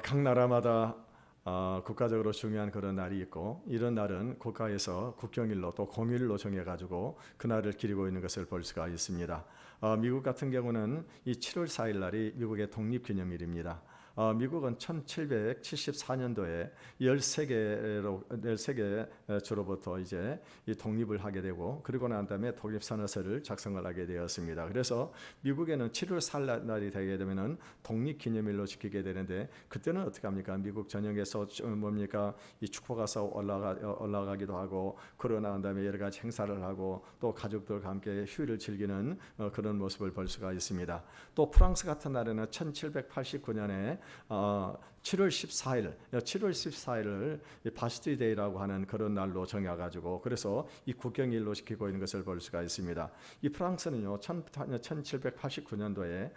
각 나라마다 국가적으로 중요한 그런 날이 있고, 이런 날은 국가에서 국경일로 또 공휴일로 정해가지고 그날을 기리고 있는 것을 볼 수가 있습니다. 미국 같은 경우는 이 7월 4일 날이 미국의 독립기념일입니다. 미국은 1774년도에 13개 주로부터 이제 이 독립을 하게 되고, 그리고 난 다음에 독립선언서를 작성을 하게 되었습니다. 그래서 미국에는 7월 4일 날이 되게 되면은 독립기념일로 지키게 되는데, 그때는 어떻게 합니까? 미국 전역에서 뭡니까? 이 축포가 올라가기도 하고, 그러고 난 다음에 여러 가지 행사를 하고, 또 가족들과 함께 휴일을 즐기는 그런 모습을 볼 수가 있습니다. 또 프랑스 같은 나라는 1789년에 7월 14일을 바스티 데이라고 하는 그런 날로 정해가지고, 그래서 이 국경일로 지키고 있는 것을 볼 수가 있습니다. 이 프랑스는요, 1789년도에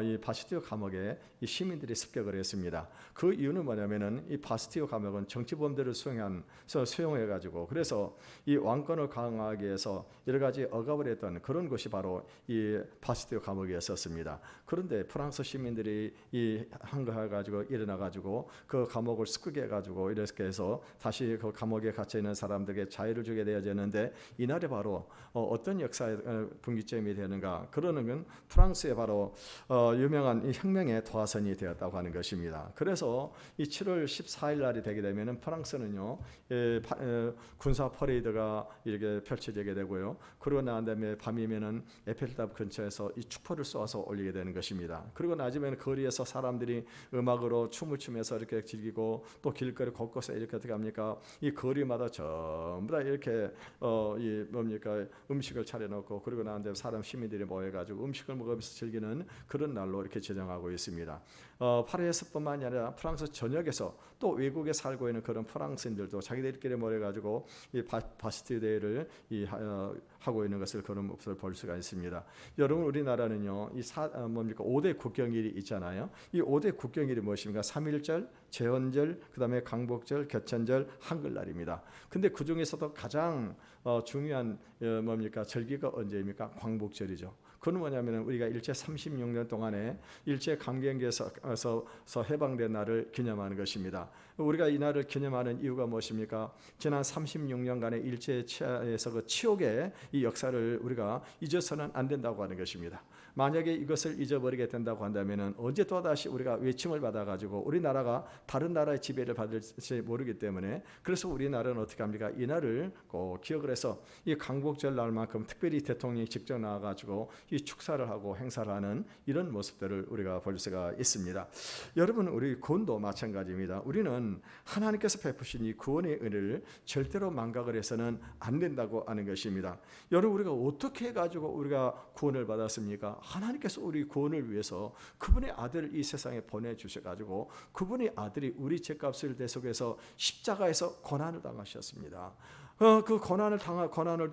이 바스티유 감옥에 이 시민들이 습격을 했습니다. 그 이유는 뭐냐면은 이 바스티유 감옥은 정치범들을 수용해가지고, 그래서 이 왕권을 강화하기 위해서 여러 가지 억압을 했던 그런 것이 바로 이 바스티유 감옥이었습니다. 그런데 프랑스 시민들이 이 한가해가지고 일어나가지고 그 감옥을 습격해 가지고 이렇게 해서 다시 그 감옥에 갇혀 있는 사람들에게 자유를 주게 되어졌는데, 이날이 바로 어떤 역사의 분기점이 되는가? 그러는 프랑스의 바로 유명한 이 혁명의 도화선이 되었다고 하는 것입니다. 그래서 이 7월 14일 날이 되게 되면은 프랑스는요, 군사 퍼레이드가 이렇게 펼쳐지게 되고요. 그러고 난 다음에 밤이면은 에펠탑 근처에서 이 축포를 쏘아서 올리게 되는 것입니다. 그리고 나중에는 거리에서 사람들이 음악으로 춤을 추면서 이렇게 즐기고, 또 길거리 곳곳에 이렇게 어떻게 합니까? 이 거리마다 전부 다 이렇게 이 뭡니까? 음식을 차려놓고, 그리고 나는데 사람 시민들이 모여가지고 음식을 먹으면서 즐기는 그런 날로 이렇게 지정하고 있습니다. 파리에서뿐만이 아니라 프랑스 전역에서 또 외국에 살고 있는 그런 프랑스인들도 자기들끼리 모여가지고 이 바스티유 데이를 하고 있는 것을 그런 모습을 볼 수가 있습니다. 여러분, 우리나라는요, 이 5대 국경일이 있잖아요. 이 5대 국경일이 무엇입니까? 3.1절, 제헌절, 그 다음에 강복절, 개천절, 한글날입니다. 근데 그 중에서도 가장 중요한 뭡니까? 절기가 언제입니까? 광복절이죠. 그건 뭐냐면 우리가 일제 36년 동안에 일제 강점기에서 해방된 날을 기념하는 것입니다. 우리가 이 날을 기념하는 이유가 무엇입니까? 지난 36년간의 일제에서 그 치욕의 이 역사를 우리가 잊어서는 안 된다고 하는 것입니다. 만약에 이것을 잊어버리게 된다고 한다면 언제 또다시 우리가 외침을 받아가지고 우리나라가 다른 나라의 지배를 받을지 모르기 때문에, 그래서 우리나라는 어떻게 합니까? 이 날을 꼭 기억을 해서 이 강복절 날만큼 특별히 대통령이 직접 나와가지고 이 축사를 하고 행사를 하는 이런 모습들을 우리가 볼 수가 있습니다. 여러분, 우리 구원도 마찬가지입니다. 우리는 하나님께서 베푸신 이 구원의 은혜를 절대로 망각을 해서는 안 된다고 하는 것입니다. 여러분, 우리가 어떻게 해가지고 우리가 구원을 받았습니까? 하나님께서 우리 구원을 위해서 그분의 아들을 이 세상에 보내주셔가지고, 그분의 아들이 우리 죄값을 대속해서 십자가에서 고난을 당하셨습니다. 그 고난을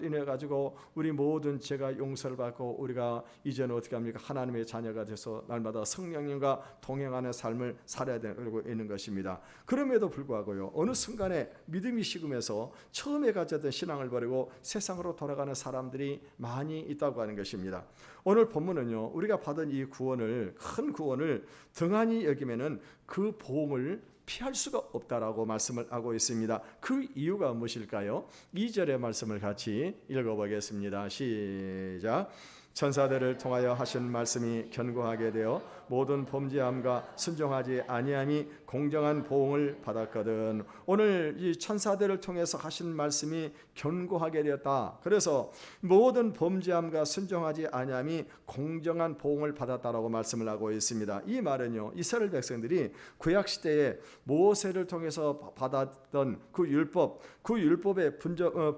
인해 가지고 우리 모든 죄가 용서를 받고, 우리가 이제는 어떻게 합니까? 하나님의 자녀가 돼서 날마다 성령님과 동행하는 삶을 살아야 되고 있는 것입니다. 그럼에도 불구하고요, 어느 순간에 믿음이 식으면서 처음에 가졌던 신앙을 버리고 세상으로 돌아가는 사람들이 많이 있다고 하는 것입니다. 오늘 본문은요, 우리가 받은 이 구원을, 큰 구원을 등한히 여기면은 그 보응을 피할 수가 없다라고 말씀을 하고 있습니다. 그 이유가 무엇일까요? 2절의 말씀을 같이 읽어보겠습니다. 시작. 천사들을 통하여 하신 말씀이 견고하게 되어 모든 범죄함과 순종하지 아니함이 공정한 보응을 받았거든. 오늘 이 천사들을 통해서 하신 말씀이 견고하게 되었다. 그래서 모든 범죄함과 순종하지 아니함이 공정한 보응을 받았다라고 말씀을 하고 있습니다. 이 말은요, 이스라엘 백성들이 구약 시대에 모세를 통해서 받았던 그 율법에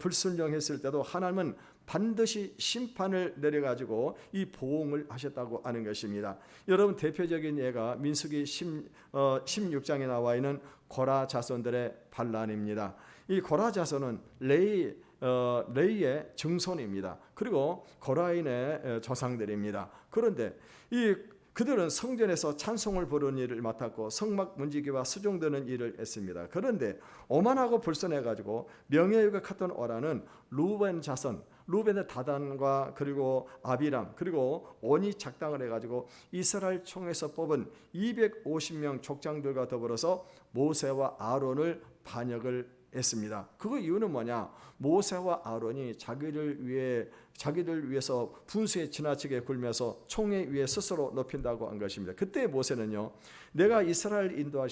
불순종했을 때도 하나님은 반드시 심판을 내려가지고 이 보응을 하셨다고 하는 것입니다. 여러분, 대표적인 예가 민수기 16장에 나와 있는 고라 자손들의 반란입니다. 이 고라 자손은 레이의 증손입니다. 그리고 고라인의 조상들입니다. 그런데 그들은 성전에서 찬송을 부르는 일을 맡았고 성막 문지기와 수종드는 일을 했습니다. 그런데 오만하고 불선해가지고 명예욕을 갔던 오라는 루벤 자손, 루벤의 다단과 그리고 아비람 그리고 온이 작당을 해가지고 이스라엘 총에서 뽑은 250명 족장들과 더불어서 모세와 아론을 반역을 했습니다. 그 이유는 뭐냐? 모세와 아론이 자기들 위해서 분수에 지나치게 굴면서 총에 위에 스스로 높인다고 한 것입니다. 그때 모세는요, 내가 이스라엘 인도한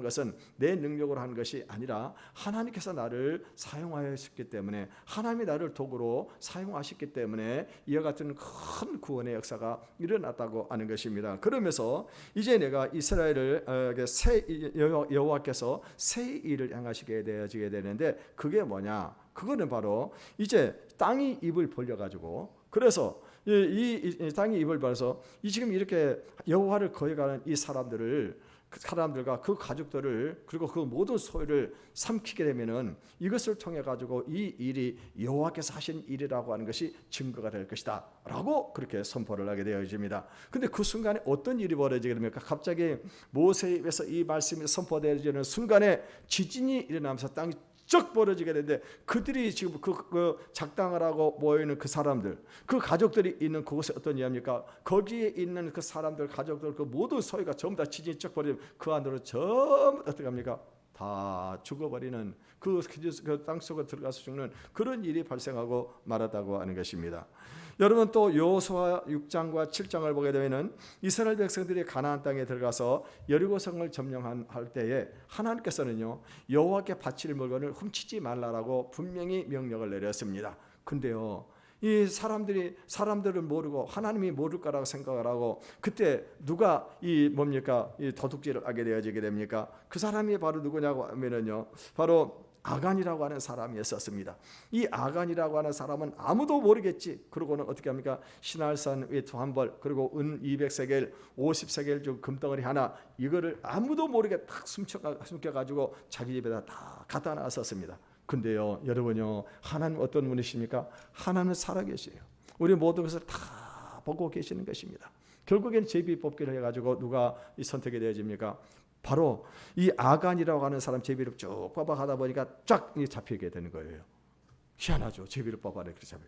것은 내 능력으로 한 것이 아니라 하나님께서 나를 사용하셨기 때문에, 하나님이 나를 도구로 사용하셨기 때문에 이와 같은 큰 구원의 역사가 일어났다고 하는 것입니다. 그러면서 이제 내가 이스라엘을 여호와께서 새 일을 행하시게 되어지게 되는데, 그게 뭐냐? 그거는 바로 이제 땅이 입을 벌려가지고, 그래서 이 땅이 입을 벌어서 지금 이렇게 여호와를 거역하는 이 사람들과 그 가족들을, 그리고 그 모든 소유를 삼키게 되면은 이것을 통해 가지고 이 일이 여호와께서 하신 일이라고 하는 것이 증거가 될 것이다라고 그렇게 선포를 하게 되어집니다. 근데 그 순간에 어떤 일이 벌어지게 됩니까? 갑자기 모세에 의해서 이 말씀이 선포되어지는 순간에 지진이 일어나면서 땅이 쩍 벌어지게 되는데, 그들이 지금 그 작당을 하고 모여있는 그 사람들, 그 가족들이 있는 그곳에 어떤 일입니까? 거기에 있는 그 사람들, 가족들, 그 모든 소유가 전부 다 지진이 쩍 벌어지면 그 안으로 전부 어떻게 합니까? 다 죽어버리는, 그 땅속에 들어가서 죽는 그런 일이 발생하고 말았다고 하는 것입니다. 여러분, 또 여호수아 6장과 7장을 보게 되면은 이스라엘 백성들이 가나안 땅에 들어가서 여리고성을 점령할 때에 하나님께서는요, 여호와께 바칠 물건을 훔치지 말라라고 분명히 명령을 내렸습니다. 근데요, 이 사람들은 모르고 하나님이 모를 거라고 생각을 하고, 그때 누가 이 도둑질을 하게 되어지게 됩니까? 그 사람이 바로 누구냐고 하면은요, 바로 아간이라고 하는 사람이었습니다. 이 아간이라고 하는 사람은 아무도 모르겠지. 그러고는 어떻게 합니까? 시날산 외투 한 벌, 그리고 은 200세겔, 50세겔 중 금덩어리 하나, 이거를 아무도 모르게 딱 숨겨가지고 자기 집에다 다 갖다 놨었습니다. 근데요, 여러분요, 하나님 어떤 분이십니까? 하나님은 살아계세요. 우리 모든 것을 다 보고 계시는 것입니다. 결국엔 제비 뽑기를 해가지고 누가 이 선택이 되어집니까? 바로 이 아간이라고 하는 사람 제비를 쭉 뽑아가다 보니까 쫙 잡히게 되는 거예요. 희한하죠. 제비를 뽑아내 그렇게 잡혀요.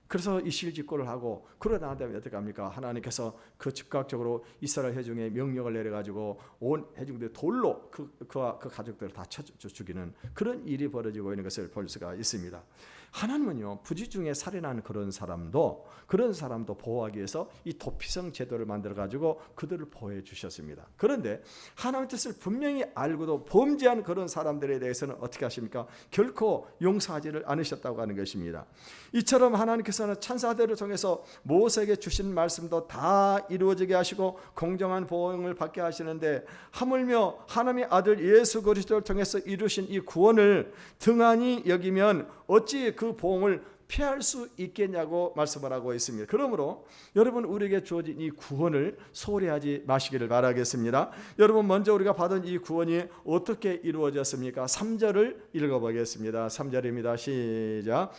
그래서 이 실직고를 하고, 그러다 난 다음에 어떻게 합니까? 하나님께서 그 즉각적으로 이스라엘 회중에 명령을 내려가지고 온 회중들 돌로 그와 그 가족들을 다 쳐 죽이는 그런 일이 벌어지고 있는 것을 볼 수가 있습니다. 하나님은요, 부지 중에 살인하는 그런 사람도 보호하기 위해서 이 도피성 제도를 만들어 가지고 그들을 보호해 주셨습니다. 그런데 하나님의 뜻을 분명히 알고도 범죄한 그런 사람들에 대해서는 어떻게 하십니까? 결코 용서하지를 않으셨다고 하는 것입니다. 이처럼 하나님께서는 천사들을 통해서 모세에게 주신 말씀도 다 이루어지게 하시고 공정한 보응을 받게 하시는데, 하물며 하나님의 아들 예수 그리스도를 통해서 이루신 이 구원을 등한히 여기면 어찌 그 보응을 피할 수 있겠냐고 말씀을 하고 있습니다. 그러므로 여러분, 우리에게 주어진 이 구원을 소홀히 하지 마시기를 바라겠습니다. 여러분, 먼저 우리가 받은 이 구원이 어떻게 이루어졌습니까? 3절을 읽어보겠습니다. 3절입니다. 시작.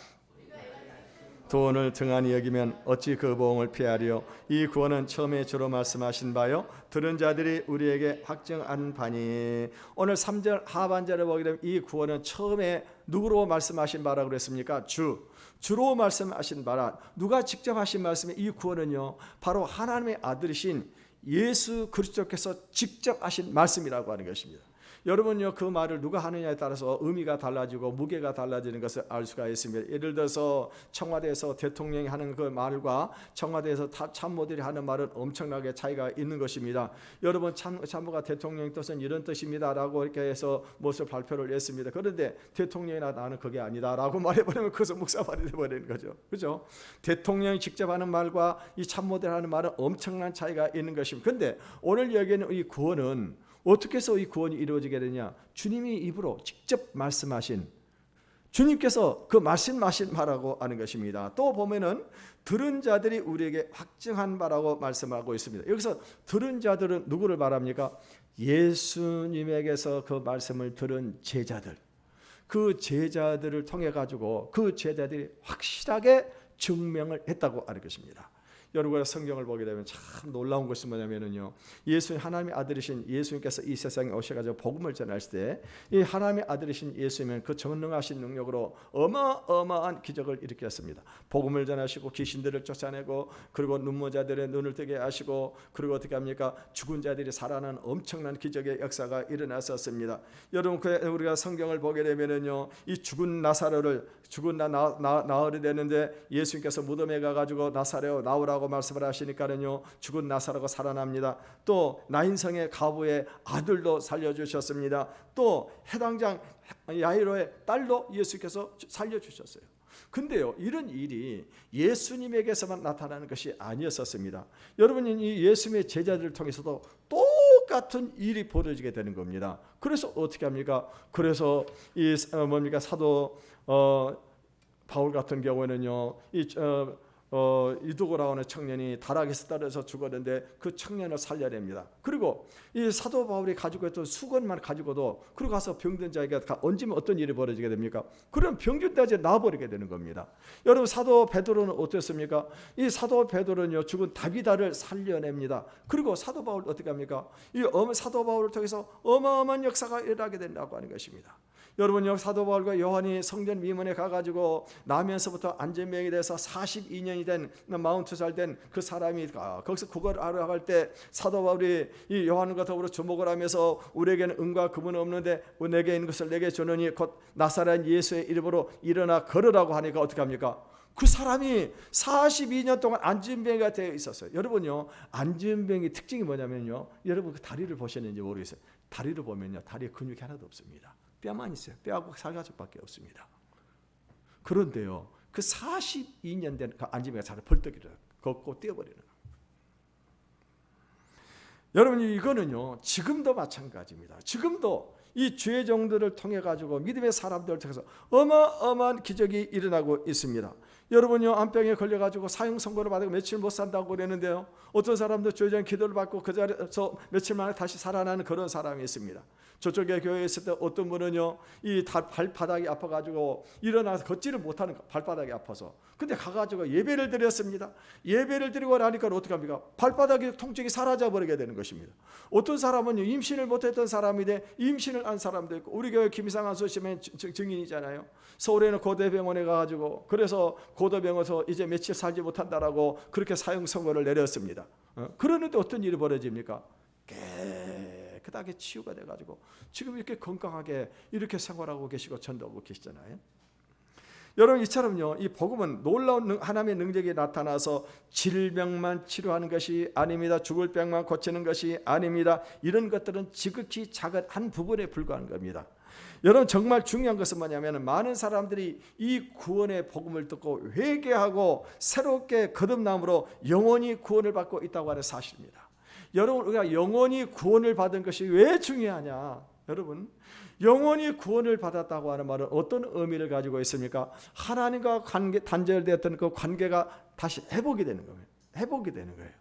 돈을 등한히 여기면 어찌 그 보응을 피하리요? 이 구원은 처음에 주로 말씀하신 바요, 들은 자들이 우리에게 확증한 바니. 오늘 3절 하반절에 보게 되면 이 구원은 처음에 누구로 말씀하신 바라고 그랬습니까? 주로 말씀하신 바라. 누가 직접 하신 말씀이, 이 구원은요, 바로 하나님의 아들이신 예수 그리스도께서 직접 하신 말씀이라고 하는 것입니다. 여러분요, 그 말을 누가 하느냐에 따라서 의미가 달라지고 무게가 달라지는 것을 알 수가 있습니다. 예를 들어서 청와대에서 대통령이 하는 그 말과 청와대에서 참모들이 하는 말은 엄청나게 차이가 있는 것입니다. 여러분, 참모가 대통령 뜻은 이런 뜻입니다라고 이렇게 해서 무엇을 발표를 했습니다. 그런데 대통령이나 나는 그게 아니다라고 말해버리면 그것은 묵사발이 되어버리는 거죠. 그렇죠? 대통령이 직접 하는 말과 이 참모들이 하는 말은 엄청난 차이가 있는 것입니다. 그런데 오늘 여기에는 이 구원은 어떻게 해서 이 구원이 이루어지게 되냐? 주님이 입으로 직접 말씀하신, 주님께서 그 말씀하신 바라고 하는 것입니다. 또 보면은 들은 자들이 우리에게 확증한 바라고 말씀하고 있습니다. 여기서 들은 자들은 누구를 말합니까? 예수님에게서 그 말씀을 들은 제자들, 그 제자들을 통해 가지고 그 제자들이 확실하게 증명을 했다고 하는 것입니다. 여러분과 성경을 보게 되면 참 놀라운 것이 뭐냐면요, 예수님 하나님의 아들이신 예수님께서 이 세상에 오셔가지고 복음을 전하실 때 이 하나님의 아들이신 예수님은 그 전능하신 능력으로 어마어마한 기적을 일으켰습니다. 복음을 전하시고 귀신들을 쫓아내고, 그리고 눈모자들의 눈을 뜨게 하시고, 그리고 어떻게 합니까? 죽은 자들이 살아나는 엄청난 기적의 역사가 일어났었습니다. 여러분, 우리가 성경을 보게 되면은요, 이 죽은 나사로를 나으리 되는데 예수님께서 무덤에 가가지고 나사로 나오라고 말씀을 하시니까는요, 죽은 나사로가 살아납니다. 또 나인성의 과부의 아들도 살려주셨습니다. 또 해당장 야이로의 딸도 예수께서 살려주셨어요. 근데요, 이런 일이 예수님에게서만 나타나는 것이 아니었었습니다. 여러분, 이 예수님의 제자들을 통해서도 똑같은 일이 벌어지게 되는 겁니다. 그래서 어떻게 합니까? 그래서 이 사도 바울 같은 경우에는요, 이두고라고 하는 청년이 다락에서 떨어져 죽었는데 그 청년을 살려냅니다. 그리고 이 사도 바울이 가지고 있던 수건만 가지고도, 그리고 가서 병든 자에게 얹으면 어떤 일이 벌어지게 됩니까? 그럼 병든 자에 나와버리게 되는 겁니다. 여러분, 사도 베드로는 어땠습니까? 이 사도 베드로는요, 죽은 다비다를 살려냅니다. 그리고 사도 바울 어떻게 합니까? 이 사도 바울을 통해서 어마어마한 역사가 일어나게 된다고 하는 것입니다. 여러분요, 사도 바울과 요한이 성전 미문에 가가지고 나면서부터 안전병이 돼서 42년이 된 42살 된 그 사람이 거기서 그걸 알아갈 때 사도 바울이 이 요한과 더불어 주목을 하면서 우리에게는 은과 금은 없는데 내게 있는 것을 내게 주느니 곧 나사렛 예수의 이름으로 일어나 걸으라고 하니까 어떻게 합니까? 그 사람이 42년 동안 안진병이가 되어 있었어요. 여러분요, 안진병의 특징이 뭐냐면요, 여러분 그 다리를 보셨는지 모르겠어요. 다리를 보면요, 다리에 근육이 하나도 없습니다. 뼈만 있어요. 뼈하고 살가죽밖에 없습니다. 그런데요, 그 42년 된 그 안진병이가 잘 펄떡이를 걷고 뛰어버리는 거예요. 여러분, 이거는요, 지금도 마찬가지입니다. 지금도 이 주의 종들을 통해 가지고 믿음의 사람들을 통해서 어마어마한 기적이 일어나고 있습니다. 여러분요, 암병에 걸려가지고 사형 선고를 받고 며칠 못 산다고 그러는데요, 어떤 사람도 주의 종 기도를 받고 그 자리에서 며칠 만에 다시 살아나는 그런 사람이 있습니다. 저쪽에 교회에 있을 때 어떤 분은요, 이 발바닥이 아파가지고 일어나서 걷지를 못하는, 발바닥이 아파서. 근데 가가지고 예배를 드렸습니다. 예배를 드리고 나니까 어떻게 합니까? 발바닥의 통증이 사라져 버리게 되는 것입니다. 어떤 사람은요, 임신을 못했던 사람인데 임신을 한 사람도 있고, 우리 교회 김상환 소심의 증인이잖아요. 서울에는 고대병원에 가가지고, 그래서 고대병원에서 이제 며칠 살지 못한다라고 그렇게 사형 선고를 내렸습니다. 그러는데 어떤 일이 벌어집니까? 깨끗하게 치유가 돼가지고 지금 이렇게 건강하게 이렇게 생활하고 계시고 전도하고 계시잖아요. 여러분, 이처럼요, 이 복음은 놀라운 하나님의 능력이 나타나서 질병만 치료하는 것이 아닙니다. 죽을 병만 고치는 것이 아닙니다. 이런 것들은 지극히 작은 한 부분에 불과한 겁니다. 여러분, 정말 중요한 것은 뭐냐면, 많은 사람들이 이 구원의 복음을 듣고 회개하고 새롭게 거듭남으로 영원히 구원을 받고 있다고 하는 사실입니다. 여러분, 우리가 영원히 구원을 받은 것이 왜 중요하냐? 여러분, 영원히 구원을 받았다고 하는 말은 어떤 의미를 가지고 있습니까? 하나님과 단절되었던 그 관계가 다시 회복이 되는 거예요. 회복이 되는 거예요.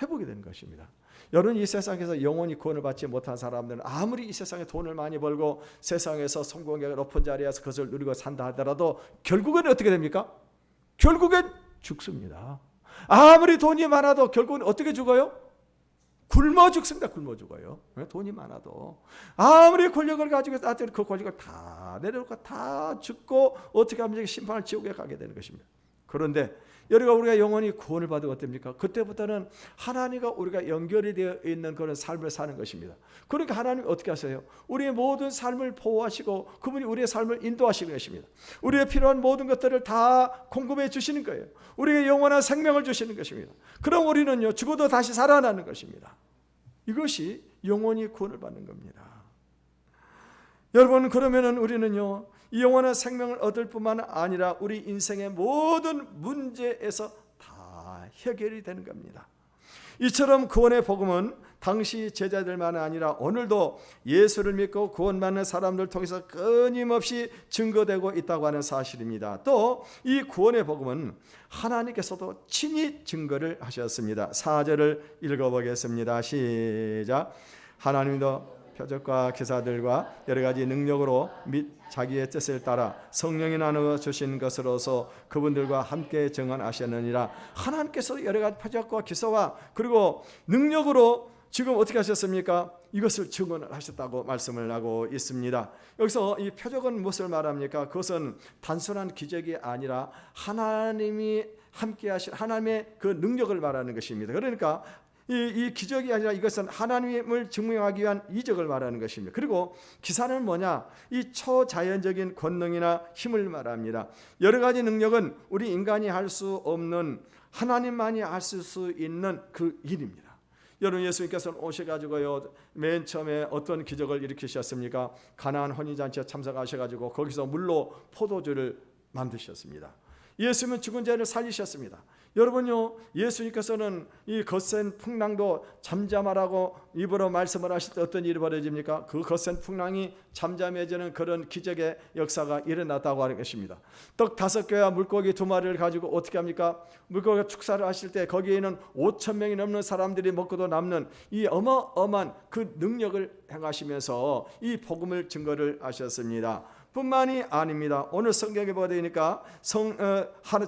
회복이 되는 것입니다. 여러분, 이 세상에서 영원히 구원을 받지 못한 사람들은 아무리 이 세상에 돈을 많이 벌고 세상에서 성공의 높은 자리에서 그것을 누리고 산다 하더라도 결국은 어떻게 됩니까? 결국엔 죽습니다. 아무리 돈이 많아도 결국은 어떻게 죽어요? 굶어 죽습니다. 굶어 죽어요. 돈이 많아도. 아무리 권력을 가지고 있다면 그 권력을 다 내려놓고 다 죽고 어떻게 하면 심판을 지옥에 가게 되는 것입니다. 그런데 우리가 영원히 구원을 받으면 어떻습니까? 그때부터는 하나님과 우리가 연결이 되어 있는 그런 삶을 사는 것입니다. 그러니까 하나님이 어떻게 하세요? 우리의 모든 삶을 보호하시고 그분이 우리의 삶을 인도하시는 것입니다. 우리의 필요한 모든 것들을 다 공급해 주시는 거예요. 우리에게 영원한 생명을 주시는 것입니다. 그럼 우리는요, 죽어도 다시 살아나는 것입니다. 이것이 영원히 구원을 받는 겁니다. 여러분, 그러면은 우리는요, 이 영원한 생명을 얻을 뿐만 아니라 우리 인생의 모든 문제에서 다 해결이 되는 겁니다. 이처럼 구원의 복음은 당시 제자들만 아니라 오늘도 예수를 믿고 구원받는 사람들 통해서 끊임없이 증거되고 있다고 하는 사실입니다. 또 이 구원의 복음은 하나님께서도 친히 증거를 하셨습니다. 4절을 읽어보겠습니다. 시작. 하나님도 표적과 기사들과 여러 가지 능력으로 및 자기의 뜻을 따라 성령이 나누어 주신 것으로서 그분들과 함께 증언하셨느니라. 하나님께서 여러 가지 표적과 기사와 그리고 능력으로 지금 어떻게 하셨습니까? 이것을 증언을 하셨다고 말씀을 하고 있습니다. 여기서 이 표적은 무엇을 말합니까? 그것은 단순한 기적이 아니라 하나님이 함께 하신 하나님의 그 능력을 말하는 것입니다. 그러니까 이 기적이 아니라 이것은 하나님을 증명하기 위한 이적을 말하는 것입니다. 그리고 기사는 뭐냐? 이 초자연적인 권능이나 힘을 말합니다. 여러 가지 능력은 우리 인간이 할 수 없는 하나님만이 하실 수 있는 그 일입니다. 여러분, 예수님께서는 오셔가지고요, 맨 처음에 어떤 기적을 일으키셨습니까? 가나안 혼인잔치에 참석하셔가지고 거기서 물로 포도주를 만드셨습니다. 예수님은 죽은 자를 살리셨습니다. 여러분요, 예수님께서는 이 거센 풍랑도 잠잠하라고 입으로 말씀을 하실 때 어떤 일이 벌어집니까? 그 거센 풍랑이 잠잠해지는 그런 기적의 역사가 일어났다고 하는 것입니다. 떡 5개와 물고기 2마리를 가지고 어떻게 합니까? 물고기가 축사를 하실 때 거기에는 5,000명이 넘는 사람들이 먹고도 남는 이 어마어마한 그 능력을 행하시면서 이 복음을 증거를 하셨습니다. 뿐만이 아닙니다. 오늘 성경에 보니까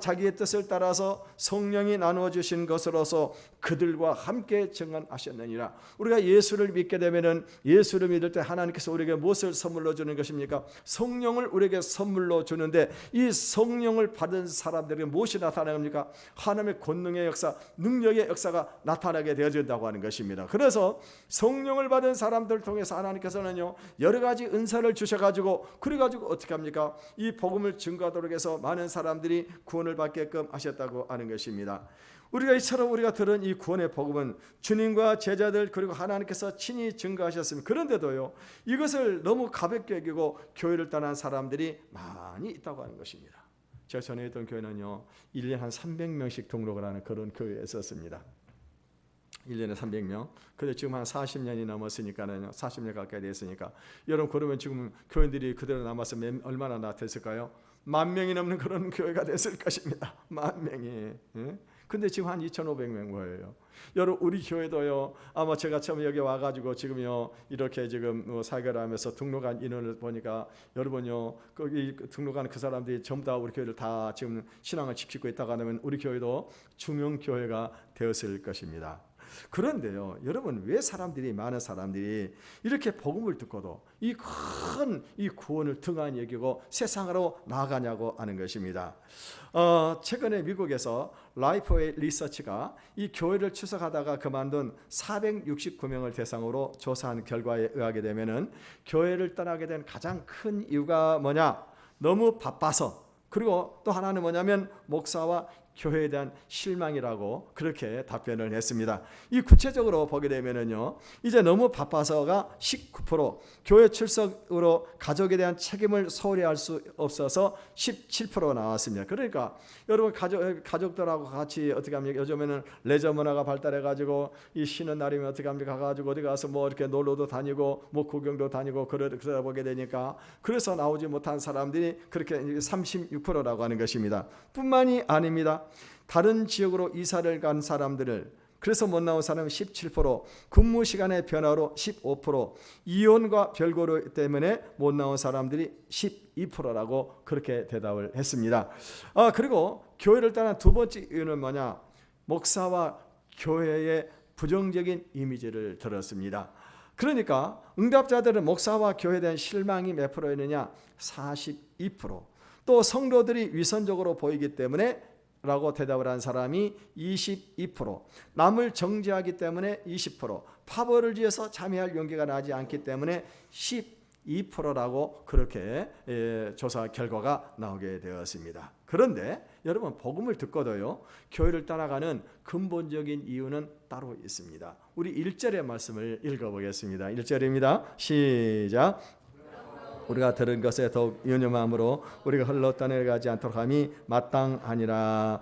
자기의 뜻을 따라서 성령이 나누어 주신 것으로서 그들과 함께 증언하셨느니라. 우리가 예수를 믿게 되면은 예수를 믿을 때 하나님께서 우리에게 무엇을 선물로 주는 것입니까? 성령을 우리에게 선물로 주는데 이 성령을 받은 사람들에게 무엇이 나타납니까? 하나님의 권능의 역사, 능력의 역사가 나타나게 되어진다고 하는 것입니다. 그래서 성령을 받은 사람들을 통해서 하나님께서는요, 여러 가지 은사를 주셔가지고 그래가지고 어떻게 합니까? 이 복음을 증거하도록 해서 많은 사람들이 구원을 받게끔 하셨다고 하는 것입니다. 우리가 이처럼 우리가 들은 이 구원의 복음은 주님과 제자들 그리고 하나님께서 친히 증거하셨습니다. 그런데도요, 이것을 너무 가볍게 여기고 교회를 떠난 사람들이 많이 있다고 하는 것입니다. 제가 전에 있던 교회는요, 1년에 한 300명씩 등록을 하는 그런 교회였었습니다. 1년에 300명. 근데 지금 한 40년이 넘었으니까는 40년 가까이 됐으니까 여러분, 그러면 지금 교인들이 그대로 남았으면 얼마나 됐을까요? 10,000명이 넘는 그런 교회가 됐을 것입니다. 10,000명이. 예? 근데 지금 한 2,500명 거예요. 여러분, 우리 교회도요, 아마 제가 처음에 여기 와가지고 지금요, 이렇게 지금 사역을 하면서 등록한 인원을 보니까 여러분요, 거기 등록한 그 사람들이 전부 다 우리 교회를 다 지금 신앙을 지키고 있다고 하면 우리 교회도 중형 교회가 되었을 것입니다. 그런데요, 여러분, 왜 많은 사람들이 이렇게 복음을 듣고도 이 큰 이 구원을 등한히 여기고 세상으로 나아가냐고 하는 것입니다. 최근에 미국에서 라이프웨이 리서치가 이 교회를 추석하다가 그만둔 469명을 대상으로 조사한 결과에 의하게 되면은 교회를 떠나게 된 가장 큰 이유가 뭐냐? 너무 바빠서, 그리고 또 하나는 뭐냐면 목사와 교회에 대한 실망이라고 그렇게 답변을 했습니다. 이 구체적으로 보게 되면은요, 이제 너무 바빠서가 19%, 교회 출석으로 가족에 대한 책임을 소홀히 할 수 없어서 17% 나왔습니다. 그러니까 여러분, 가족들하고 같이 어떻게 합니까? 요즘에는 레저 문화가 발달해가지고 이 쉬는 날이면 어떻게 합니까? 가가지고 어디 가서 뭐 이렇게 놀러도 다니고 뭐 구경도 다니고 그러다 보게 되니까, 그래서 나오지 못한 사람들이 그렇게 36%라고 하는 것입니다. 뿐만이 아닙니다. 다른 지역으로 이사를 간 사람들을, 그래서 못 나온 사람은 17%, 근무 시간의 변화로 15%, 이혼과 별거로 때문에 못 나온 사람들이 12%라고 그렇게 대답을 했습니다. 그리고 교회를 떠난 두 번째 이유는 뭐냐? 목사와 교회의 부정적인 이미지를 들었습니다. 그러니까 응답자들은 목사와 교회에 대한 실망이 몇 프로였느냐? 42%. 또 성도들이 위선적으로 보이기 때문에 라고 대답을 한 사람이 22%, 남을 정죄하기 때문에 20%, 파벌을 지어서 참여할 용기가 나지 않기 때문에 12%라고 그렇게 조사 결과가 나오게 되었습니다. 그런데 여러분, 복음을 듣고도요, 교회를 떠나가는 근본적인 이유는 따로 있습니다. 우리 1절의 말씀을 읽어보겠습니다. 1절입니다. 시작. 우리가 들은 것에 더욱 유념함으로 우리가 흘러 떠내려가지 않도록 함이 마땅하니라.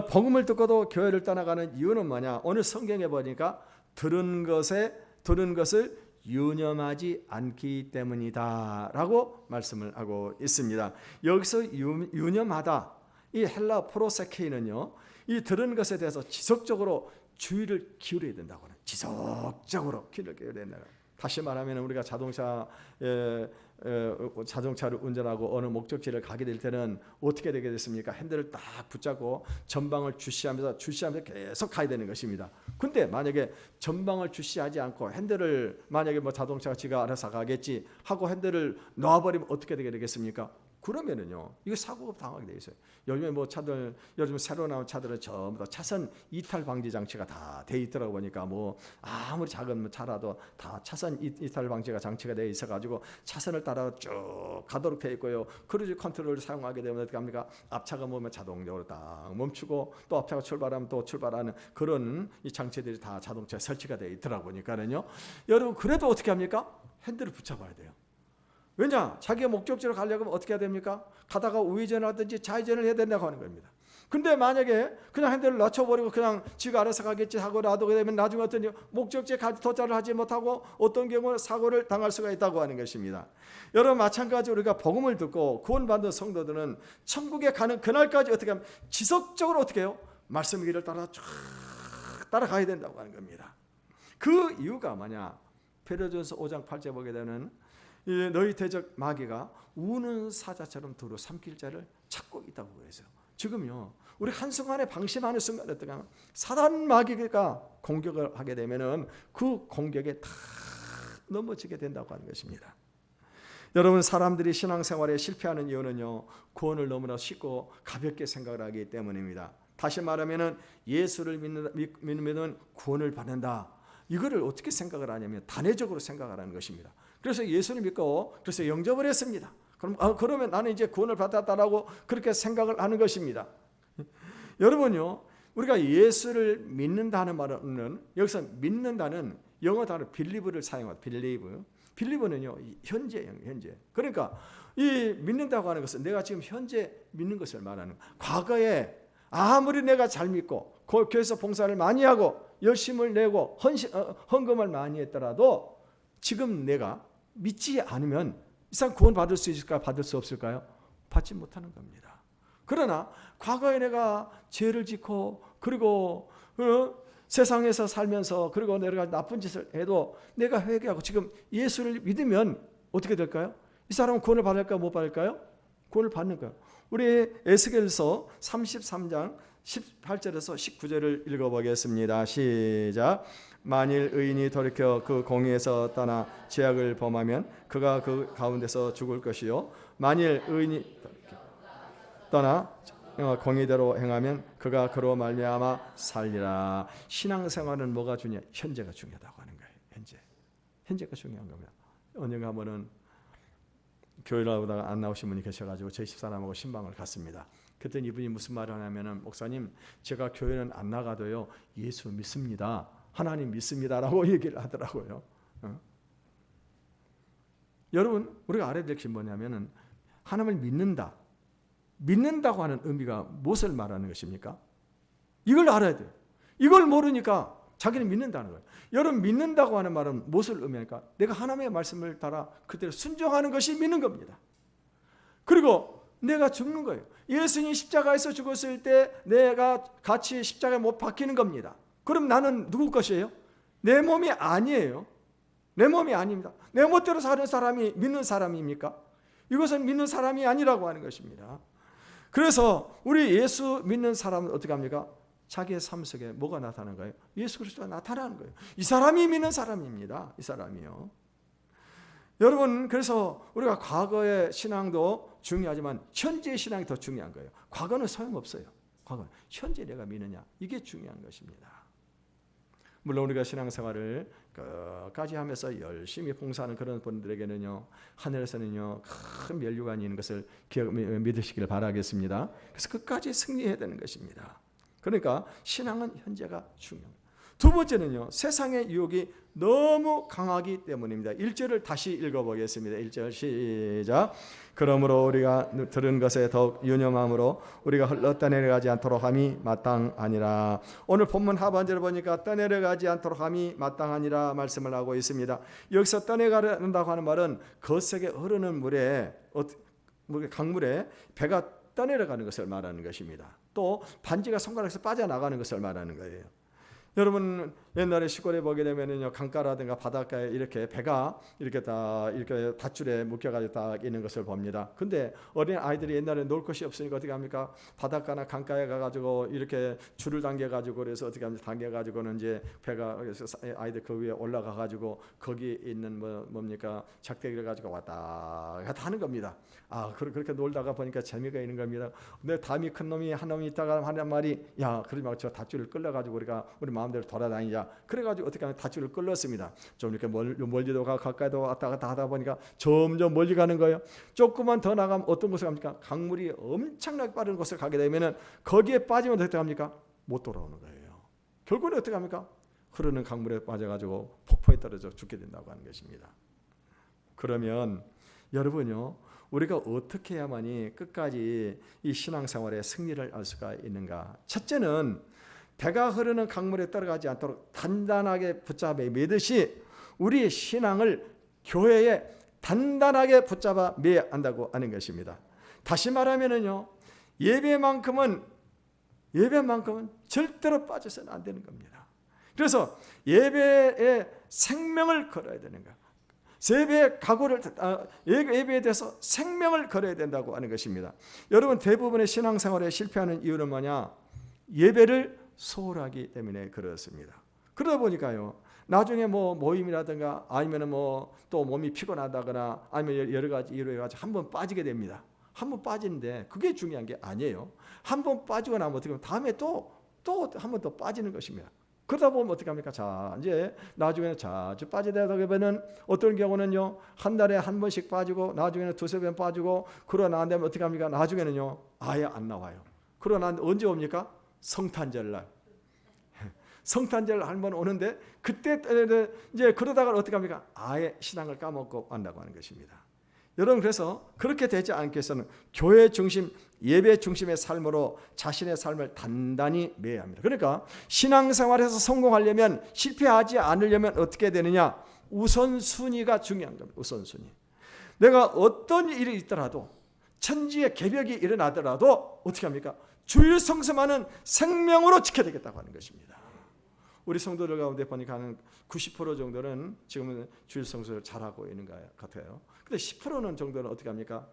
복음을 듣고도 교회를 떠나가는 이유는 뭐냐? 오늘 성경에 보니까 들은 것을 유념하지 않기 때문이다 라고 말씀을 하고 있습니다. 여기서 유념하다, 이 헬라 프로세케이는요, 이 들은 것에 대해서 지속적으로 주의를 기울여야 된다고 하는, 지속적으로 기울여야 된다. 다시 말하면 우리가 자동차를 운전하고 어느 목적지를 가게 될 때는 어떻게 되게 됐습니까? 핸들을 딱 붙잡고 전방을 주시하면서 계속 가야 되는 것입니다. 근데 만약에 전방을 주시하지 않고 핸들을 만약에 뭐 자동차가 지가 알아서 가겠지 하고 핸들을 놔버리면 어떻게 되게 되겠습니까? 그러면은요, 이거 사고가 당하게 돼 있어요. 요즘에 뭐 차들, 요즘 새로 나온 차들은 전부 다 차선 이탈 방지 장치가 다 돼 있더라고 보니까 뭐 아무리 작은 차라도 다 차선 이탈 방지가 장치가 돼 있어가지고 차선을 따라 쭉 가도록 돼 있고요. 크루즈 컨트롤을 사용하게 되면 어떻게 합니까? 앞차가 오면 자동적으로 딱 멈추고 또 앞차가 출발하면 또 출발하는 그런 이 장치들이 다 자동차에 설치가 돼 있더라고 보니까는요. 여러분 그래도 어떻게 합니까? 핸들을 붙잡아야 돼요. 왜냐? 자기의 목적지로 가려고 하면 어떻게 해야 됩니까? 가다가 우회전을 하든지 좌회전을 해야 된다고 하는 겁니다. 근데 만약에 그냥 핸들을 낮춰버리고 그냥 지가 알아서 가겠지 하고 놔두게 되면 나중에 어떤 목적지에 도달을 하지 못하고 어떤 경우는 사고를 당할 수가 있다고 하는 것입니다. 여러분 마찬가지로 우리가 복음을 듣고 구원받은 성도들은 천국에 가는 그날까지 어떻게 하면 지속적으로 어떻게 해요? 말씀의 길을 쭉 따라가야 된다고 하는 겁니다. 그 이유가 뭐냐? 베드로전서 5장 8절 보게 되는 너희 대적 마귀가 우는 사자처럼 두루 삼킬 자를 찾고 있다고 그래서 지금요 우리 한순간에 방심하는 순간에 어떻게 하면 사단 마귀가 공격을 하게 되면은 그 공격에 다 넘어지게 된다고 하는 것입니다. 여러분 사람들이 신앙생활에 실패하는 이유는요 구원을 너무나 쉽고 가볍게 생각을 하기 때문입니다. 다시 말하면은 예수를 믿으면 구원을 받는다. 이거를 어떻게 생각을 하냐면 단회적으로 생각을 하는 것입니다. 그래서 예수를 믿고 그래서 영접을 했습니다. 그러면 나는 이제 구원을 받았다라고 그렇게 생각을 하는 것입니다. 여러분요, 우리가 예수를 믿는다는 말은 여기서 믿는다는 영어 단어 believe를 사용합니다. believe는요 현재예요, 현재. 그러니까 이 믿는다고 하는 것은 내가 지금 현재 믿는 것을 말하는. 과거에 아무리 내가 잘 믿고 교회에서 봉사를 많이 하고 열심을 내고 헌금을 많이 했더라도 지금 내가 믿지 않으면 이 사람 구원 받을 수 있을까요? 받을 수 없을까요? 받지 못하는 겁니다. 그러나 과거에 내가 죄를 짓고 그리고 세상에서 살면서 그리고 내가 나쁜 짓을 해도 내가 회개하고 지금 예수를 믿으면 어떻게 될까요? 이 사람은 구원을 받을까요? 못 받을까요? 구원을 받는 거예요. 우리 에스겔서 33장 18절에서 19절을 읽어보겠습니다. 시작. 만일 의인이 돌이켜 그 공의에서 떠나 죄악을 범하면 그가 그 가운데서 죽을 것이요 만일 의인이 떠나 공의대로 행하면 그가 그로 말미암아 살리라. 신앙생활은 뭐가 중요해? 현재가 중요하다고 하는 거예요. 현재가 중요한 겁니다. 언젠가 한번은 교회 나오다가 안 나오신 분이 계셔가지고 저희 집사람하고 신방을 갔습니다. 그랬더니 이분이 무슨 말을 하냐면은 목사님 제가 교회는 안 나가도요 예수 믿습니다. 하나님 믿습니다라고 얘기를 하더라고요. 여러분 우리가 알아야 될 것이 뭐냐면은 하나님을 믿는다고 하는 의미가 무엇을 말하는 것입니까? 이걸 알아야 돼요. 이걸 모르니까 자기는 믿는다는 거예요. 여러분 믿는다고 하는 말은 무엇을 의미할까? 내가 하나님의 말씀을 따라 그대로 순종하는 것이 믿는 겁니다. 그리고 내가 죽는 거예요. 예수님이 십자가에서 죽었을 때 내가 같이 십자가에 못 박히는 겁니다. 그럼 나는 누구 것이에요? 내 몸이 아니에요. 내 몸이 아닙니다. 내 멋대로 사는 사람이 믿는 사람입니까? 이것은 믿는 사람이 아니라고 하는 것입니다. 그래서 우리 예수 믿는 사람은 어떻게 합니까? 자기의 삶 속에 뭐가 나타나는 거예요? 예수 그리스도가 나타나는 거예요. 이 사람이 믿는 사람입니다. 이 사람이요. 여러분 그래서 우리가 과거의 신앙도 중요하지만 현재의 신앙이 더 중요한 거예요. 과거는 소용없어요. 과거는 현재 내가 믿느냐 이게 중요한 것입니다. 물론 우리가 신앙생활을 끝까지 하면서 열심히 봉사하는 그런 분들에게는요 하늘에서는요 큰 면류관이 있는 것을 믿으시길 바라겠습니다. 그래서 끝까지 승리해야 되는 것입니다. 그러니까 신앙은 현재가 중요합니다. 두 번째는요 세상의 유혹이 너무 강하기 때문입니다. 1절을 다시 읽어보겠습니다. 1절 시작. 그러므로 우리가 들은 것에 더욱 유념함으로 우리가 흘러 떠내려가지 않도록 함이 마땅하니라. 오늘 본문 하반절을 보니까 떠내려가지 않도록 함이 마땅하니라 말씀을 하고 있습니다. 여기서 떠내가는다고 하는 말은 거세게 흐르는 물에 강물에 배가 떠내려가는 것을 말하는 것입니다. 또 반지가 손가락에서 빠져나가는 것을 말하는 거예요. 여러분 옛날에 시골에 보게 되면은요, 강가라든가 바닷가에 이렇게 배가 이렇게 다 이렇게 밧줄에 묶여가지고 딱 있는 것을 봅니다. 근데 어린 아이들이 옛날에 놀 곳이 없으니까 어떻게 합니까? 바닷가나 강가에 가가지고 이렇게 줄을 당겨가지고 그래서 어떻게 합니까? 당겨가지고는 이제 배가 그래서 아이들 그 위에 올라가가지고 거기에 있는 뭡니까? 작대기를 가지고 왔다 갔다 하는 겁니다. 그렇게 놀다가 보니까 재미가 있는 겁니다. 근데 담이 큰 놈이 한 놈이 있다가 한 마리, 야, 그러지 말고 저 밧줄을 끌려가지고 우리 마음대로 돌아다니자. 그래가지고 어떻게 하면 밧줄을 끌렸습니다. 좀 이렇게 멀리도 가까이도 왔다 갔다 하다 보니까 점점 멀리 가는 거예요. 조금만 더 나가면 어떤 곳을 갑니까? 강물이 엄청나게 빠른 곳을 가게 되면은 거기에 빠지면 어떻게 합니까? 못 돌아오는 거예요. 결국은 어떻게 합니까? 흐르는 강물에 빠져가지고 폭포에 떨어져 죽게 된다고 하는 것입니다. 그러면 여러분요, 우리가 어떻게 해야만이 끝까지 이 신앙생활의 승리를 알 수가 있는가? 첫째는 배가 흐르는 강물에 따라가지 않도록 단단하게 붙잡아 매듯이 우리의 신앙을 교회에 단단하게 붙잡아 매야 한다고 하는 것입니다. 다시 말하면은요, 예배만큼은 절대로 빠져서는 안 되는 겁니다. 그래서 예배에 생명을 걸어야 되는 거예요. 예배에 대해서 생명을 걸어야 된다고 하는 것입니다. 여러분, 대부분의 신앙생활에 실패하는 이유는 뭐냐? 예배를 소홀하기 때문에 그렇습니다. 그러다 보니까요, 나중에 모임이라든가 아니면 또 몸이 피곤하다거나 아니면 여러 가지 이유로 해가지고 한번 빠지게 됩니다. 한번 빠지는데 그게 중요한 게 아니에요. 한번 빠지고 나면 어떻게 하면 다음에 또 한 번 더 빠지는 것입니다. 그러다 보면 어떻게 합니까? 자, 이제 나중에는 자주 빠지다 보면 어떤 경우는요, 한 달에 한 번씩 빠지고 나중에는 두세 번 빠지고 그러고 난 다음에 어떻게 합니까? 나중에는요, 아예 안 나와요. 그러고 난 언제 옵니까? 성탄절날. 성탄절 한 번 오는데 그때 이제 그러다가 어떻게 합니까? 아예 신앙을 까먹고 한다고 하는 것입니다. 여러분, 그래서 그렇게 되지 않기 위해서는 교회 중심, 예배 중심의 삶으로 자신의 삶을 단단히 매야 합니다. 그러니까 신앙생활에서 성공하려면, 실패하지 않으려면 어떻게 되느냐? 우선순위가 중요한 겁니다. 우선순위. 내가 어떤 일이 있더라도, 천지의 개벽이 일어나더라도 어떻게 합니까? 주일 성수만은 생명으로 지켜야 되겠다고 하는 것입니다. 우리 성도들 가운데 보니까 한 90% 정도는 지금은 주일 성수를 잘하고 있는 것 같아요. 근데 10%는 정도는 어떻게 합니까?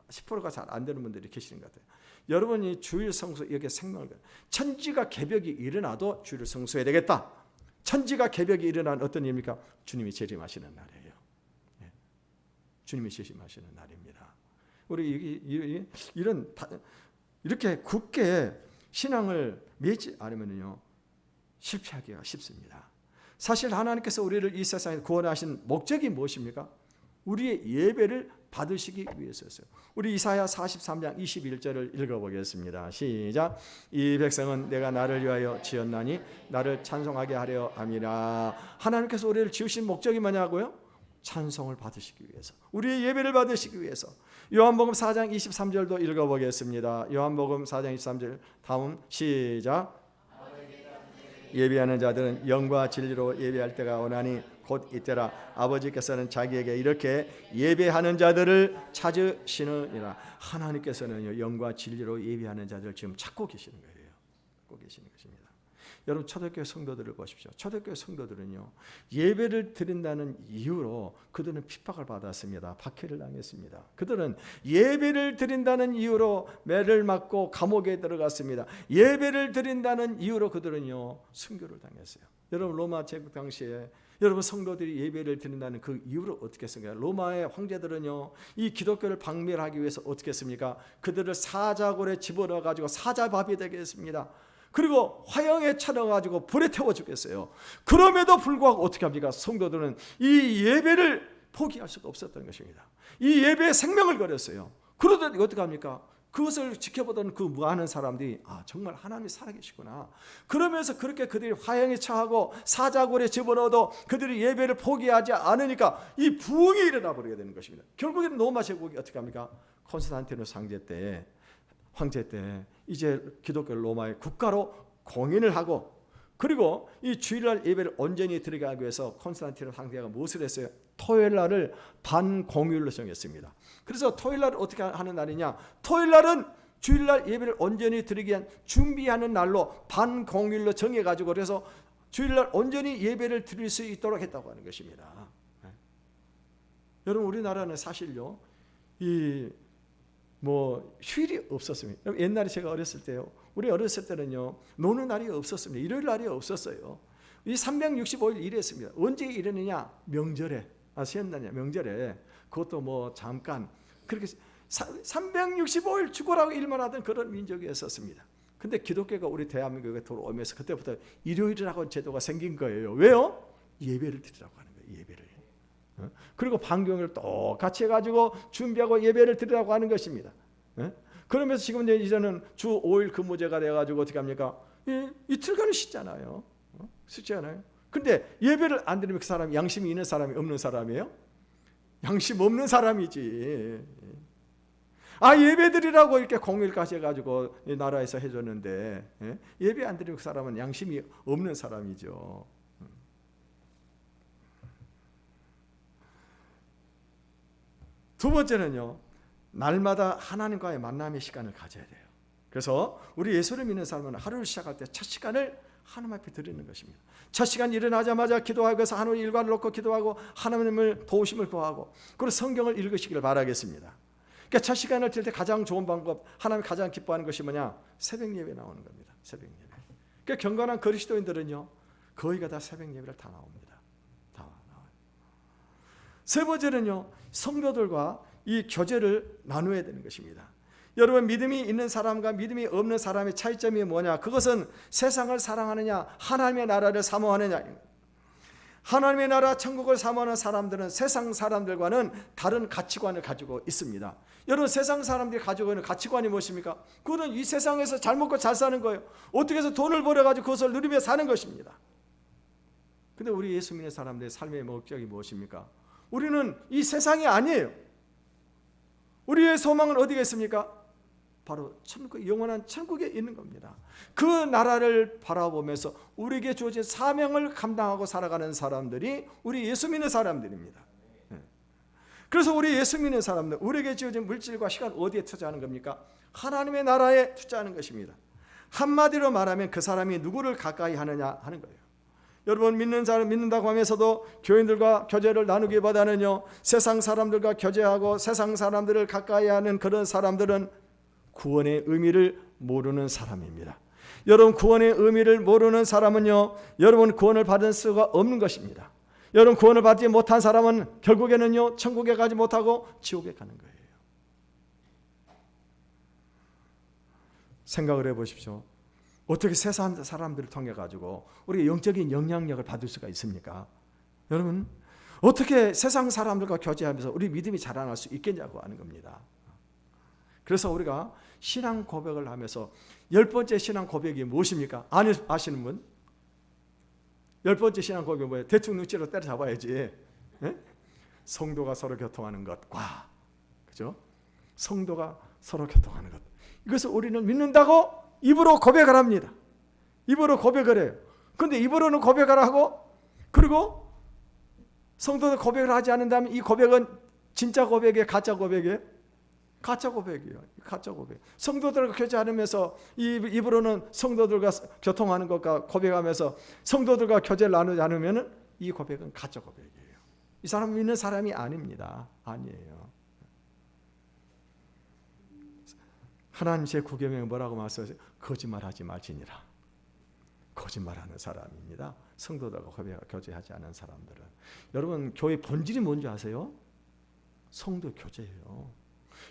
10%가 잘 안 되는 분들이 계시는 것 같아요. 여러분이 주일 성수, 여기에 생명을, 천지가 개벽이 일어나도 주일 성수해야 되겠다. 천지가 개벽이 일어난 어떤 일입니까? 주님이 재림하시는 날이에요. 주님이 재림하시는 날입니다. 우리 이렇게 굳게 신앙을 맺지 않으면요, 실패하기가 쉽습니다. 사실 하나님께서 우리를 이 세상에 구원하신 목적이 무엇입니까? 우리의 예배를 받으시기 위해서였어요. 우리 이사야 43장 21절을 읽어보겠습니다. 시작. 이 백성은 내가 나를 위하여 지었나니 나를 찬송하게 하려 함이라. 하나님께서 우리를 지으신 목적이 뭐냐고요? 찬송을 받으시기 위해서, 우리의 예배를 받으시기 위해서. 요한복음 4장 23절도 읽어보겠습니다. 요한복음 4장 23절 다음 시작. 예배하는 자들은 영과 진리로 예배할 때가 오나니 곧 이때라. 아버지께서는 자기에게 이렇게 예배하는 자들을 찾으시느니라. 하나님께서는 영과 진리로 예배하는 자들을 지금 찾고 계시는 거예요. 찾고 계시는 것입니다. 여러분, 초대교회 성도들을 보십시오. 초대교회 성도들은요, 예배를 드린다는 이유로 그들은 핍박을 받았습니다. 박해를 당했습니다. 그들은 예배를 드린다는 이유로 매를 맞고 감옥에 들어갔습니다. 예배를 드린다는 이유로 그들은요, 순교를 당했어요. 여러분, 로마 제국 당시에 여러분 성도들이 예배를 드린다는 그 이유를 어떻게 했습니까? 로마의 황제들은요, 이 기독교를 박멸하기 위해서 어떻게 했습니까? 그들을 사자골에 집어넣어 가지고 사자밥이 되게 했습니다. 그리고 화형에 쳐넣어가지고 불에 태워 죽겠어요. 그럼에도 불구하고 어떻게 합니까? 성도들은 이 예배를 포기할 수가 없었던 것입니다. 이 예배에 생명을 걸었어요. 그러더니 어떻게 합니까? 그것을 지켜보던 그 많은 사람들이 정말 하나님이 살아계시구나. 그러면서 그렇게 그들이 화형에 처하고 사자골에 집어넣어도 그들이 예배를 포기하지 않으니까 이 부흥이 일어나 버리게 되는 것입니다. 결국에는 로마 제국이 어떻게 합니까? 콘스탄티누스 황제 때 이제 기독교 로마의 국가로 공인을 하고, 그리고 이 주일날 예배를 온전히 드리게 하기 위해서 콘스탄티누스 황제가 무엇을 했어요? 토요일날을 반공휴일로 정했습니다. 그래서 토요일날을 어떻게 하는 날이냐? 토요일날은 주일날 예배를 온전히 드리기 위한 준비하는 날로 반공휴일로 정해가지고, 그래서 주일날 온전히 예배를 드릴 수 있도록 했다고 하는 것입니다. 여러분 우리나라는 사실요 휴일이 없었습니다. 옛날에 제가 어렸을 때요, 우리 어렸을 때는요 노는 날이 없었습니다. 일요일 날이 없었어요. 이 365일 일했습니다. 언제 일했느냐? 명절에, 시험날이냐 명절에, 그것도 잠깐 그렇게 365일 죽으라고 일만 하던 그런 민족이었었습니다. 근데 기독교가 우리 대한민국에 들어오면서 그때부터 일요일이라고 제도가 생긴 거예요. 왜요? 예배를 드리라고 하는 거예요. 예배를. 그리고 방경을 똑같이 해가지고 준비하고 예배를 드리라고 하는 것입니다. 그러면서 지금 이제는 주 5일 근무제가 돼가지고 어떻게 합니까? 이틀간을 쉬잖아요. 쉬지 않아요? 근데 예배를 안 드리면 그 사람이 양심이 있는 사람이 없는 사람이에요? 양심 없는 사람이지. 예배 드리라고 이렇게 공일까지 해가지고 이 나라에서 해줬는데 예배 안 드리는 그 사람은 양심이 없는 사람이죠. 두 번째는요, 날마다 하나님과의 만남의 시간을 가져야 돼요. 그래서 우리 예수를 믿는 사람은 하루를 시작할 때 첫 시간을 하나님 앞에 드리는 것입니다. 첫 시간 일어나자마자 기도하고, 그래서 하나님의 일과를 놓고 기도하고 하나님을 도우심을 구하고, 그리고 성경을 읽으시기를 바라겠습니다. 그러니까 첫 시간을 드릴 때 가장 좋은 방법, 하나님이 가장 기뻐하는 것이 뭐냐? 새벽 예배 나오는 겁니다. 새벽 예배. 그러니까 경건한 그리스도인들은요 거의가 다 새벽 예배를 다 나옵니다. 다 나와요. 세 번째는요, 성도들과 이 교제를 나누어야 되는 것입니다. 여러분, 믿음이 있는 사람과 믿음이 없는 사람의 차이점이 뭐냐? 그것은 세상을 사랑하느냐, 하나님의 나라를 사모하느냐. 하나님의 나라 천국을 사모하는 사람들은 세상 사람들과는 다른 가치관을 가지고 있습니다. 여러분, 세상 사람들이 가지고 있는 가치관이 무엇입니까? 그거는 이 세상에서 잘 먹고 잘 사는 거예요. 어떻게 해서 돈을 벌어가지고 그것을 누리며 사는 것입니다. 근데 우리 예수 믿는 사람들의 삶의 목적이 무엇입니까? 우리는 이 세상이 아니에요. 우리의 소망은 어디에 있습니까? 바로 천국, 영원한 천국에 있는 겁니다. 그 나라를 바라보면서 우리에게 주어진 사명을 감당하고 살아가는 사람들이 우리 예수 믿는 사람들입니다. 그래서 우리 예수 믿는 사람들, 우리에게 주어진 물질과 시간 어디에 투자하는 겁니까? 하나님의 나라에 투자하는 것입니다. 한마디로 말하면 그 사람이 누구를 가까이 하느냐 하는 거예요. 여러분, 믿는 사람 믿는다고 하면서도 교인들과 교제를 나누기보다는요, 세상 사람들과 교제하고 세상 사람들을 가까이 하는 그런 사람들은 구원의 의미를 모르는 사람입니다. 여러분, 구원의 의미를 모르는 사람은요, 여러분 구원을 받을 수가 없는 것입니다. 여러분, 구원을 받지 못한 사람은 결국에는요 천국에 가지 못하고 지옥에 가는 거예요. 생각을 해보십시오. 어떻게 세상 사람들을 통해 가지고 우리가 영적인 영향력을 받을 수가 있습니까? 여러분, 어떻게 세상 사람들과 교제하면서 우리 믿음이 자라날 수 있겠냐고 하는 겁니다. 그래서 우리가 신앙 고백을 하면서 10번째 신앙 고백이 무엇입니까? 아시는 분? 10번째 신앙 고백이 뭐예요? 대충 눈치로 때려잡아야지. 네? 성도가 서로 교통하는 것과, 그죠? 성도가 서로 교통하는 것. 이것을 우리는 믿는다고 입으로 고백을 합니다. 입으로 고백을 해요. 그런데 입으로는 고백을 하고, 그리고 성도들 고백을 하지 않는다면 이 고백은 진짜 고백이에요? 가짜 고백이에요? 가짜 고백이에요. 가짜 고백. 성도들과 교제 않으면서 입으로는 성도들과 교통하는 것과 고백하면서 성도들과 교제를 나누지 않으면 이 고백은 가짜 고백이에요. 이 사람 믿는 사람이 아닙니다. 아니에요. 하나님 제9계명에 뭐라고 말씀하세요? 거짓말하지 말지니라. 거짓말하는 사람입니다. 성도들과 교제하지 않은 사람들은. 여러분, 교회 본질이 뭔지 아세요? 성도 교제예요.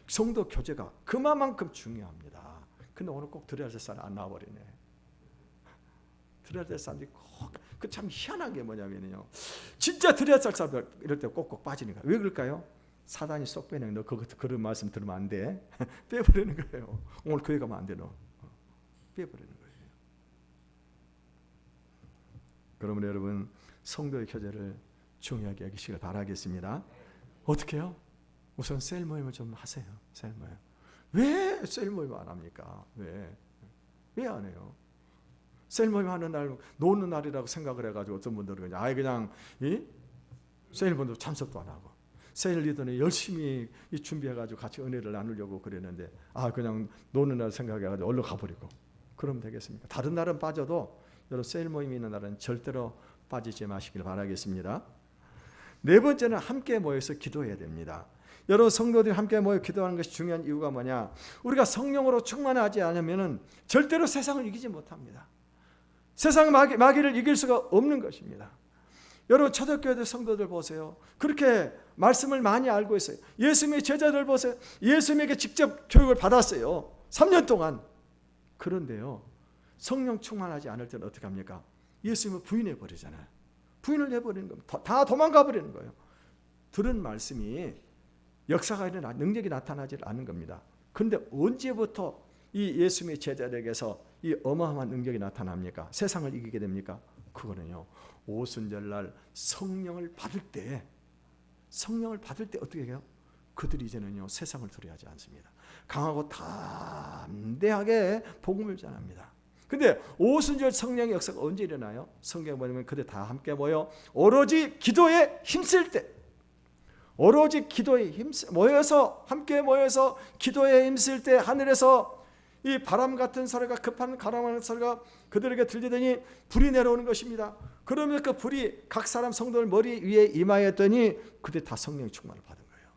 성도 교제가 그만큼 중요합니다. 근데 오늘 꼭 드려야 될 사람 안 나와버리네. 드려야 될 사람들이 꼭, 그 참 희한하게 뭐냐면요, 진짜 드려야 될 사람들 이럴 때 꼭꼭 빠지는 거예요. 왜 그럴까요? 사단이 쏙 빼는, 너 그런 말씀 들으면 안 돼. 빼버리는 거예요. 오늘 교회 가면 안 돼, 너. 빼버리는 거예요. 그러면 여러분, 성도의 교제를 중요하게 여기시길 바라겠습니다. 어떻게 해요? 우선 셀 모임을 좀 하세요. 셀 모임. 왜 셀 모임 안 합니까? 왜 안 해요? 셀 모임 하는 날, 노는 날이라고 생각을 해가지고 어떤 분들은 그냥 셀 모임도 참석도 안 하고, 셀 리더는 열심히 준비해가지고 같이 은혜를 나누려고 그랬는데 그냥 노는 날 생각해가지고 얼른 가버리고, 그러면 되겠습니까? 다른 날은 빠져도 여러분 세일 모임이 있는 날은 절대로 빠지지 마시길 바라겠습니다. 네 번째는 함께 모여서 기도해야 됩니다. 여러분 성도들이 함께 모여 기도하는 것이 중요한 이유가 뭐냐? 우리가 성령으로 충만하지 않으면 절대로 세상을 이기지 못합니다. 세상 마귀를 이길 수가 없는 것입니다. 여러분 초대교회들 성도들 보세요. 그렇게 말씀을 많이 알고 있어요. 예수님의 제자들 보세요. 예수님에게 직접 교육을 받았어요. 3년 동안. 그런데요, 성령 충만하지 않을 때는 어떻게 합니까? 예수님을 부인해 버리잖아요. 부인을 해버리는 겁니다. 다 도망가 버리는 거예요. 들은 말씀이 역사가 일어나 능력이 나타나지 않는 겁니다. 그런데 언제부터 이 예수님의 제자들에게서 이 어마어마한 능력이 나타납니까? 세상을 이기게 됩니까? 그거는요, 오순절날 성령을 받을 때 어떻게 해요? 그들이 이제는요 세상을 두려워하지 않습니다. 강하고 담대하게 복음을 전합니다. 근데 오순절 성령의 역사가 언제 일어나요? 성경에 보면 그들 다 함께 모여 오로지 기도에 힘쓸 때, 오로지 기도에 모여서 함께 모여서 기도에 힘쓸 때 하늘에서 이 바람 같은 소리가, 급한 바람 소리가 그들에게 들리더니 불이 내려오는 것입니다. 그러면 그 불이 각 사람 성도들 머리 위에 임하였더니 그때 다 성령의 충만을 받은 거예요.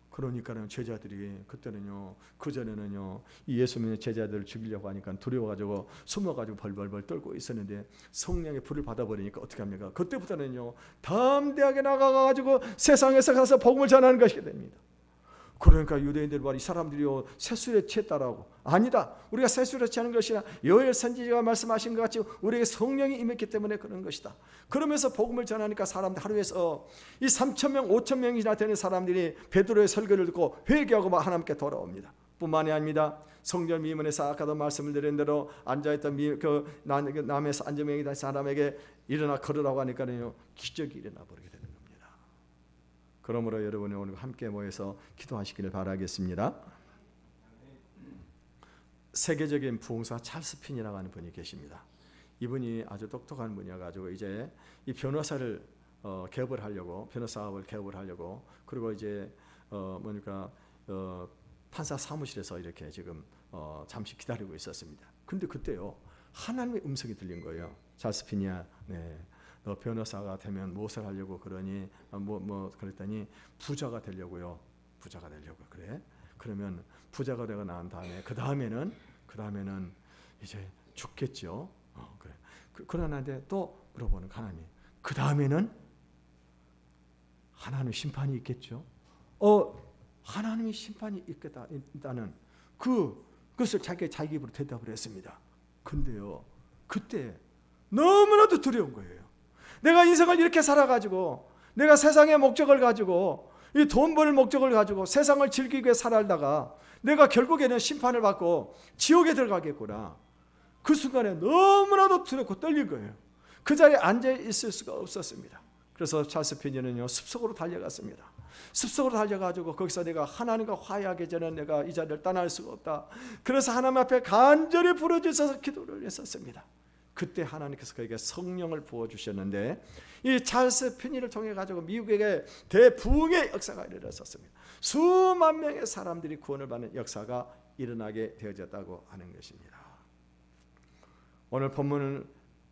그러니까는 제자들이 그때는요, 그 전에는요, 이 예수님의 제자들을 죽이려고 하니까 두려워가지고 숨어가지고 벌벌벌 떨고 있었는데 성령의 불을 받아버리니까 어떻게 합니까? 그때부터는요 담대하게 나가가지고 세상에서 가서 복음을 전하는 것이 됩니다. 그러니까 유대인들 말이, 이 사람들이요 세술에 취했다라고. 아니다, 우리가 세술에 취하는 것이 아니라 요엘 선지자가 말씀하신 것 같이 우리에게 성령이 임했기 때문에 그런 것이다. 그러면서 복음을 전하니까 사람들 하루에서 이 3,000명 5,000명이나 되는 사람들이 베드로의 설교를 듣고 회개하고 막 하나님께 돌아옵니다. 뿐만이 아닙니다. 성전 미문에서 아까도 말씀을 드린 대로 앉아있던 그 남에서 안전명이 된 사람에게 일어나 걸으라고 하니까요 기적이 일어나 버리게 되는 겁니다. 그러므로 여러분이 오늘 함께 모여서 기도하시기를 바라겠습니다. 세계적인 부흥사 찰스 핀이라고 하는 분이 계십니다. 이분이 아주 똑똑한 분이어가지고 이제 이 변호사를 개업을 하려고, 변호사업을 개업을 하려고, 그리고 이제 판사 사무실에서 이렇게 지금 잠시 기다리고 있었습니다. 근데 그때요 하나님의 음성이 들린 거예요. 찰스 핀이야, 네, 너 변호사가 되면 무엇을 하려고 그러니? 그랬더니 부자가 되려고요. 부자가 되려고. 그래? 그러면 부자가 되고 난 다음에 그 다음에는 이제 죽겠죠. 그래. 그러는데 또 물어보는 하나님. 그 다음에는 하나님 심판이 있겠죠. 하나님의 심판이 있다는 그것을 자기 입으로 대답을 했습니다. 근데요, 그때 너무나도 두려운 거예요. 내가 인생을 이렇게 살아가지고, 내가 세상의 목적을 가지고, 이 돈 벌 목적을 가지고 세상을 즐기기 위해 살다가 내가 결국에는 심판을 받고 지옥에 들어가겠구나. 그 순간에 너무나도 두렵고 떨린 거예요. 그 자리에 앉아 있을 수가 없었습니다. 그래서 찰스 핀이는요 숲속으로 달려갔습니다. 숲속으로 달려가지고 거기서 내가 하나님과 화해하기 전에 내가 이 자리를 떠날 수가 없다. 그래서 하나님 앞에 간절히 부르짖어서 기도를 했었습니다. 그때 하나님께서 그에게 성령을 부어주셨는데 이 찰스 핀이를 통해 가지고 미국에게 대부흥의 역사가 일어났었습니다. 수만 명의 사람들이 구원을 받는 역사가 일어나게 되어졌다고 하는 것입니다. 오늘 본문을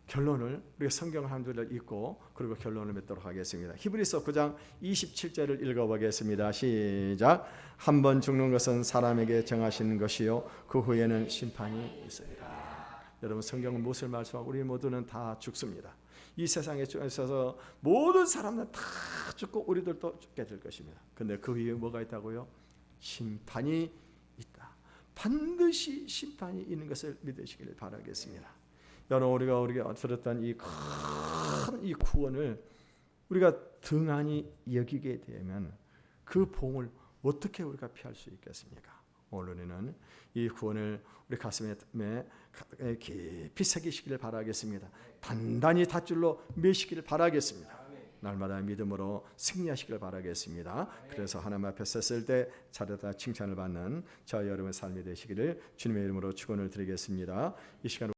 결론을 우리가 성경을 한 줄을 읽고 그리고 결론을 맺도록 하겠습니다. 히브리서 9장 27절을 읽어보겠습니다. 시작. 한 번 죽는 것은 사람에게 정하신 것이요 그 후에는 심판이 있으리라. 여러분 성경은 무엇을 말씀하고 우리 모두는 다 죽습니다. 이 세상에 있어서 모든 사람은 다 죽고 우리들도 죽게 될 것입니다. 그런데 그 위에 뭐가 있다고요? 심판이 있다. 반드시 심판이 있는 것을 믿으시기를 바라겠습니다. 여러분 우리가 들었던 이 큰 이 구원을 우리가 등한히 여기게 되면 그 봉을 어떻게 우리가 피할 수 있겠습니까? 오늘은 이 구원을 우리 가슴에 깊이 새기시기를 바라겠습니다. 단단히 닷줄로 매시기를 바라겠습니다. 날마다 믿음으로 승리하시기를 바라겠습니다. 그래서 하나님 앞에 섰을 때 잘했다 칭찬을 받는 저 여러분의 삶이 되시기를 주님의 이름으로 축원을 드리겠습니다. 이 시간